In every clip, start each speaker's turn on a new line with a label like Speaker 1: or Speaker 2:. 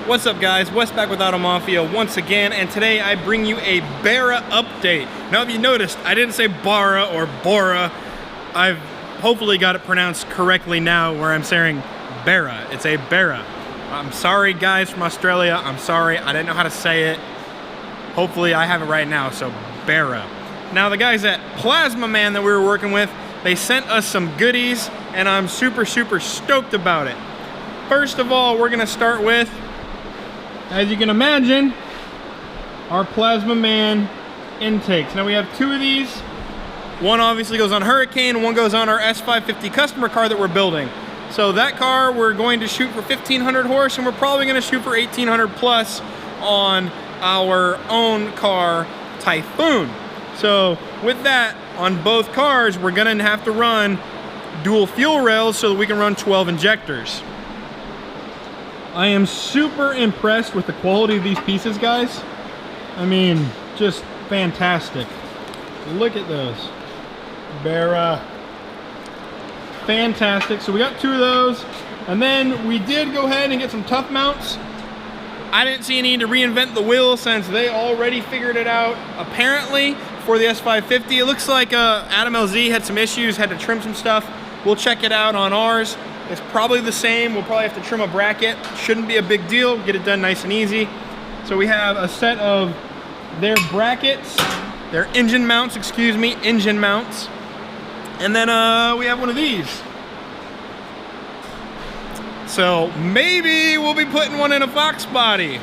Speaker 1: What's up, guys? Wes back with Auto Mafia once again, and today I bring you a Barra update. Now, if you noticed, I didn't say Barra or Bora. I've hopefully got it pronounced correctly now, where I'm saying Barra. It's a Barra. I'm sorry, guys from Australia. I'm sorry. I didn't know how to say it. Hopefully, I have it right now, so Barra. Now, the guys at Plasma Man that we were working with, they sent us some goodies, and I'm super stoked about it. First of all, we're gonna start with, as you can imagine, our Plasma Man intakes. Now we have two of these. One obviously goes on Hurricane, one goes on our S550 customer car that we're building. So that car we're going to shoot for 1,500 horse, and we're probably gonna shoot for 1,800 plus on our own car, Typhoon. So with that, on both cars, we're gonna have to run dual fuel rails so that we can run 12 injectors. I am super impressed with the quality of these pieces, guys. I mean, just fantastic. Look at those. Barra. Fantastic. So we got two of those. And then we did go ahead and get some tuff mounts. I didn't see any need to reinvent the wheel since they already figured it out, apparently, for the S550. It looks like Adam LZ had some issues, had to trim some stuff. We'll check it out on ours. It's probably the same. We'll probably have to trim a bracket. Shouldn't be a big deal. Get it done nice and easy. So we have a set of their brackets, their engine mounts, excuse me, engine mounts. And then we have one of these. So maybe we'll be putting one in a Fox body.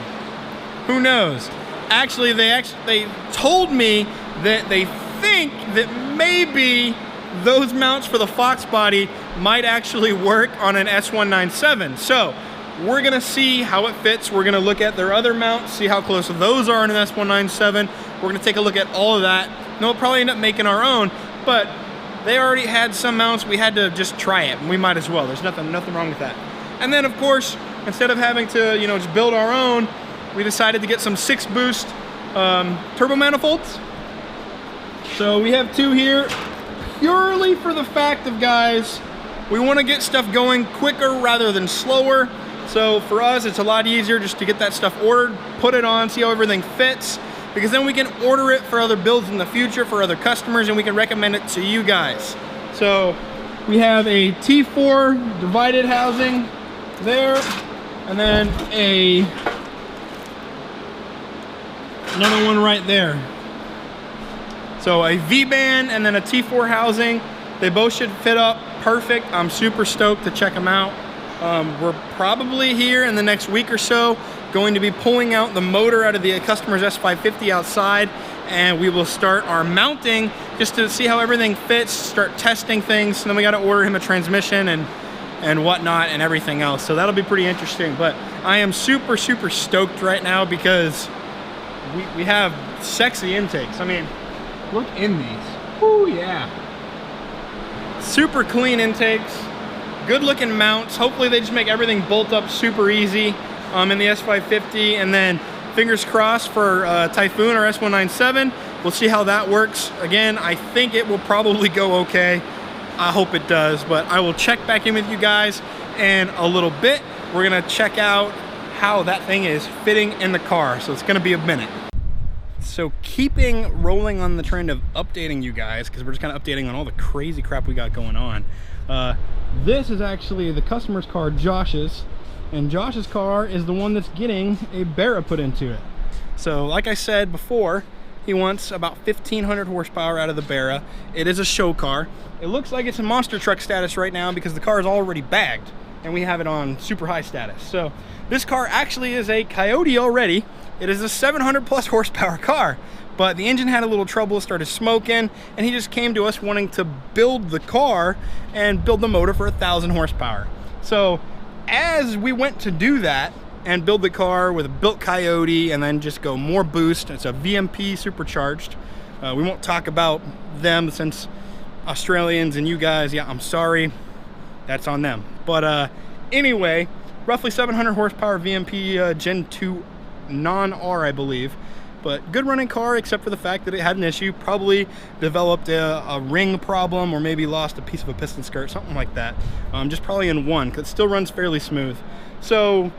Speaker 1: Who knows? Actually, they told me that they think that maybe those mounts for the Fox body might actually work on an S197. So we're gonna see how it fits. We're gonna look at their other mounts, see how close those are in an S197. We're gonna take a look at all of that. And we'll probably end up making our own, but they already had some mounts. We had to just try it, and we might as well. There's nothing wrong with that. And then, of course, instead of having to, just build our own, we decided to get some 6-boost turbo manifolds. So we have two here, purely for the fact of, guys, we want to get stuff going quicker rather than slower. So for us, it's a lot easier just to get that stuff ordered, put it on, see how everything fits, because then we can order it for other builds in the future for other customers, and we can recommend it to you guys. So we have a T4 divided housing there, and then another one right there. So a V-band and then a T4 housing. They both should fit up perfect. I'm super stoked to check them out. We're probably here in the next week or so going to be pulling out the motor out of the customer's S550 outside, and we will start our mounting just to see how everything fits, start testing things, and then we got to order him a transmission and whatnot and everything else. So that'll be pretty interesting. But I am super stoked right now because we have sexy intakes. I mean, look in these. Ooh, yeah. Super clean intakes, good looking mounts. Hopefully they just make everything bolt up super easy in the S550, and then fingers crossed for Typhoon or S197. We'll see how that works. Again, I think it will probably go okay. I hope it does, but I will check back in with you guys in a little bit. We're gonna check out how that thing is fitting in the car, so it's gonna be a minute. So keeping rolling on the trend of updating you guys, because we're just kind of updating on all the crazy crap we got going on. This is actually the customer's car, Josh's, and Josh's car is the one that's getting a Barra put into it. So like I said before, he wants about 1,500 horsepower out of the Barra. It is a show car. It looks like it's in monster truck status right now because the car is already bagged and we have it on super high status. So this car actually is a Coyote already. It is a 700 plus horsepower car, but the engine had a little trouble, started smoking, and he just came to us wanting to build the car and build the motor for 1,000 horsepower. So as we went to do that and build the car with a built Coyote and then just go more boost, it's a VMP Supercharged. We won't talk about them since Australians and you guys, yeah, I'm sorry, that's on them. But anyway, roughly 700 horsepower VMP Gen 2 non-R, I believe, but good running car except for the fact that it had an issue, probably developed a ring problem or maybe lost a piece of a piston skirt, something like that. Just probably in one, because it still runs fairly smooth. So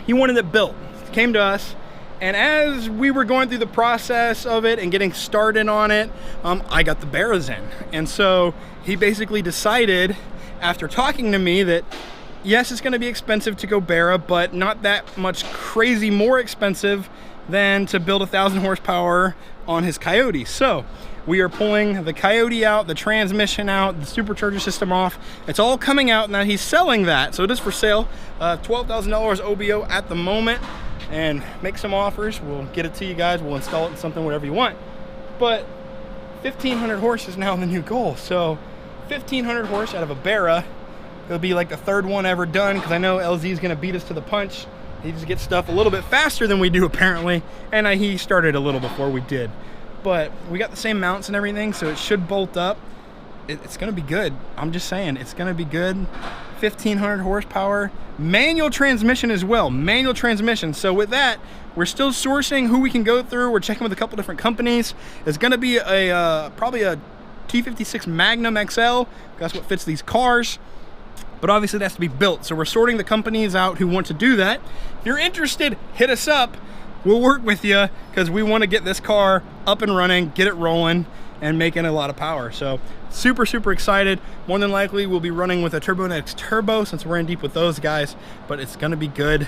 Speaker 1: he wanted it built. He came to us, and as we were going through the process of it and getting started on it, I got the Barras in. And so he basically decided, after talking to me, that yes, it's gonna be expensive to go Barra, but not that much crazy more expensive than to build 1,000 horsepower on his Coyote. So we are pulling the Coyote out, the transmission out, the supercharger system off. It's all coming out now. He's selling that, so it is for sale. $12,000 OBO at the moment, and make some offers. We'll get it to you guys. We'll install it in something, whatever you want. But 1,500 horse is now the new goal. So 1,500 horse out of a Barra. It'll be like the third one ever done, because I know LZ is gonna beat us to the punch. He just gets stuff a little bit faster than we do apparently, and he started a little before we did. But we got the same mounts and everything, so it should bolt up. It's gonna be good. I'm just saying, it's gonna be good. 1,500 horsepower, manual transmission as well, manual transmission. So with that, we're still sourcing who we can go through. We're checking with a couple different companies. It's gonna be a probably a T56 Magnum XL. That's what fits these cars. But obviously it has to be built. So we're sorting the companies out who want to do that. If you're interested, hit us up. We'll work with you, because we want to get this car up and running, get it rolling, and making a lot of power. So super, super excited. More than likely we'll be running with a TurboNex Turbo, since we're in deep with those guys, but it's gonna be good.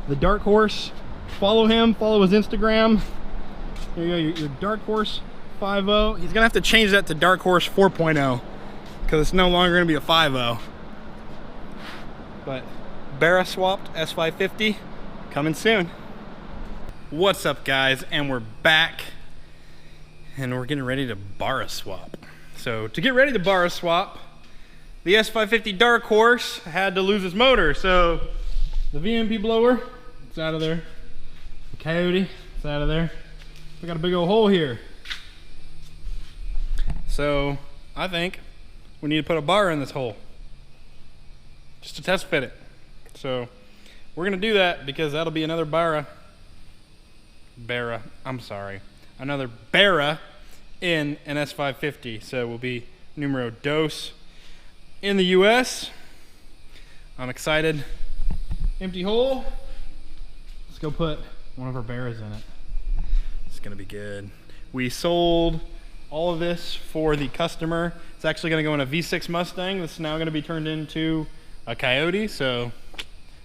Speaker 1: The Dark Horse, follow him, follow his Instagram. There you go, your Dark Horse 5.0. He's gonna have to change that to Dark Horse 4.0, because it's no longer gonna be a 5.0. But Barra swapped S550 coming soon. What's up, guys? And we're back, and we're getting ready to Barra swap. So to get ready to Barra swap, the S550 Dark Horse had to lose its motor. So the VMP blower, it's out of there. The Coyote, it's out of there. We got a big old hole here. So I think we need to put a Barra in this hole, just to test fit it. So we're gonna do that, because that'll be another another Barra in an S550. So we'll be numero dos in the US. I'm excited. Empty hole. Let's go put one of our Barras in it. It's gonna be good. We sold all of this for the customer. It's actually gonna go in a V6 Mustang. This is now gonna be turned into a Coyote, so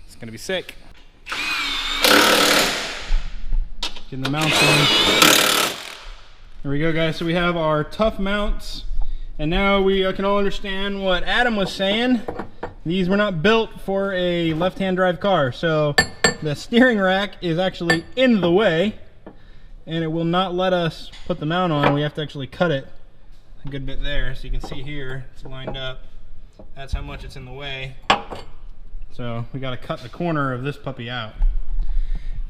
Speaker 1: it's gonna be sick. Getting the mounts on. There we go, guys. So we have our Tuff mounts, and now we can all understand what Adam was saying. These were not built for a left-hand drive car, so the steering rack is actually in the way, and it will not let us put the mount on. We have to actually cut it a good bit there, so you can see here it's lined up. That's how much it's in the way. So we got to cut the corner of this puppy out.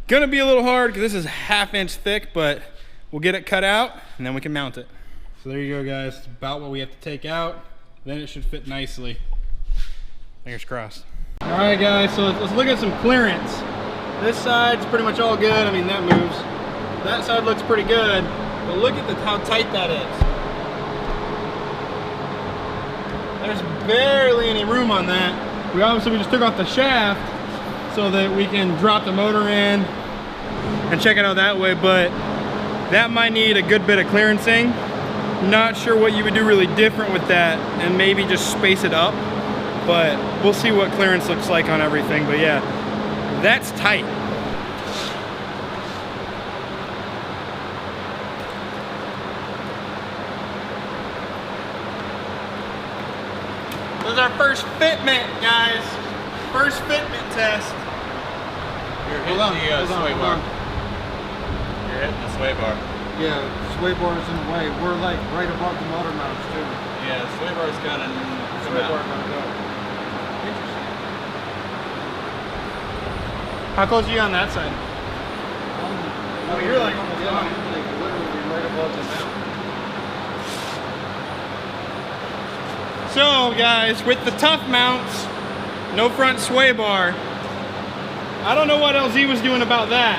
Speaker 1: Gonna be a little hard, because this is 1/2 inch thick, but we'll get it cut out and then we can mount it. So there you go, guys. It's about what we have to take out. Then it should fit nicely. Fingers crossed. All right, guys, so let's look at some clearance. This side's pretty much all good. I mean, that moves. That side looks pretty good, but look at how tight that is. There's barely any room on that. We just took off the shaft so that we can drop the motor in and check it out that way, but that might need a good bit of clearancing. Not sure what you would do really different with that, and maybe just space it up, but we'll see what clearance looks like on everything. But yeah, that's tight. This is our first fitment, guys. First fitment test.
Speaker 2: You're hitting the sway bar. You're hitting the sway bar.
Speaker 3: Yeah, sway bar is in the way. We're like right above the motor mounts too.
Speaker 2: Yeah, sway bar is gonna come out.
Speaker 3: Interesting.
Speaker 1: How close are you on that side? Oh, you're like almost on it.
Speaker 3: Like literally right above the mount.
Speaker 1: So guys, with the Tuff mounts, no front sway bar. I don't know what LZ was doing about that.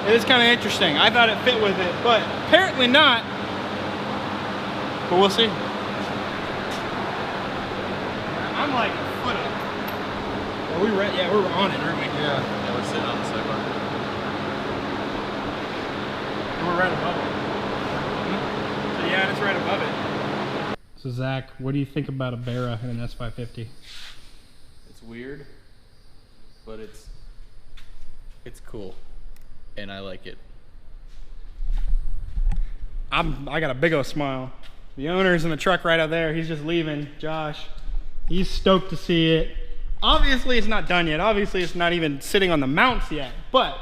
Speaker 1: It is kind of interesting. I thought it fit with it, but apparently not. But we'll see. I'm like a foot up. we ready? Yeah, we're on it, aren't we?
Speaker 3: Yeah.
Speaker 2: Yeah, we're sitting on the sway bar.
Speaker 1: And we're right above it. So yeah, it's right above it. So Zach, what do you think about a Barra and an S550?
Speaker 2: It's weird, but it's cool, and I like it.
Speaker 1: I got a big old smile. The owner's in the truck right out there. He's just leaving. Josh, he's stoked to see it. Obviously, it's not done yet. Obviously, it's not even sitting on the mounts yet, but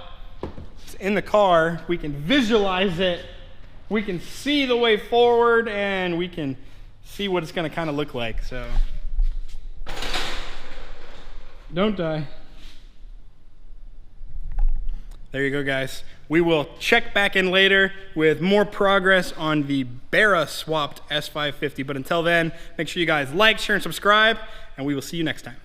Speaker 1: it's in the car. We can visualize it. We can see the way forward, and we can see what it's gonna kind of look like, so. Don't die. There you go, guys. We will check back in later with more progress on the Barra swapped S550. But until then, make sure you guys like, share, and subscribe, and we will see you next time.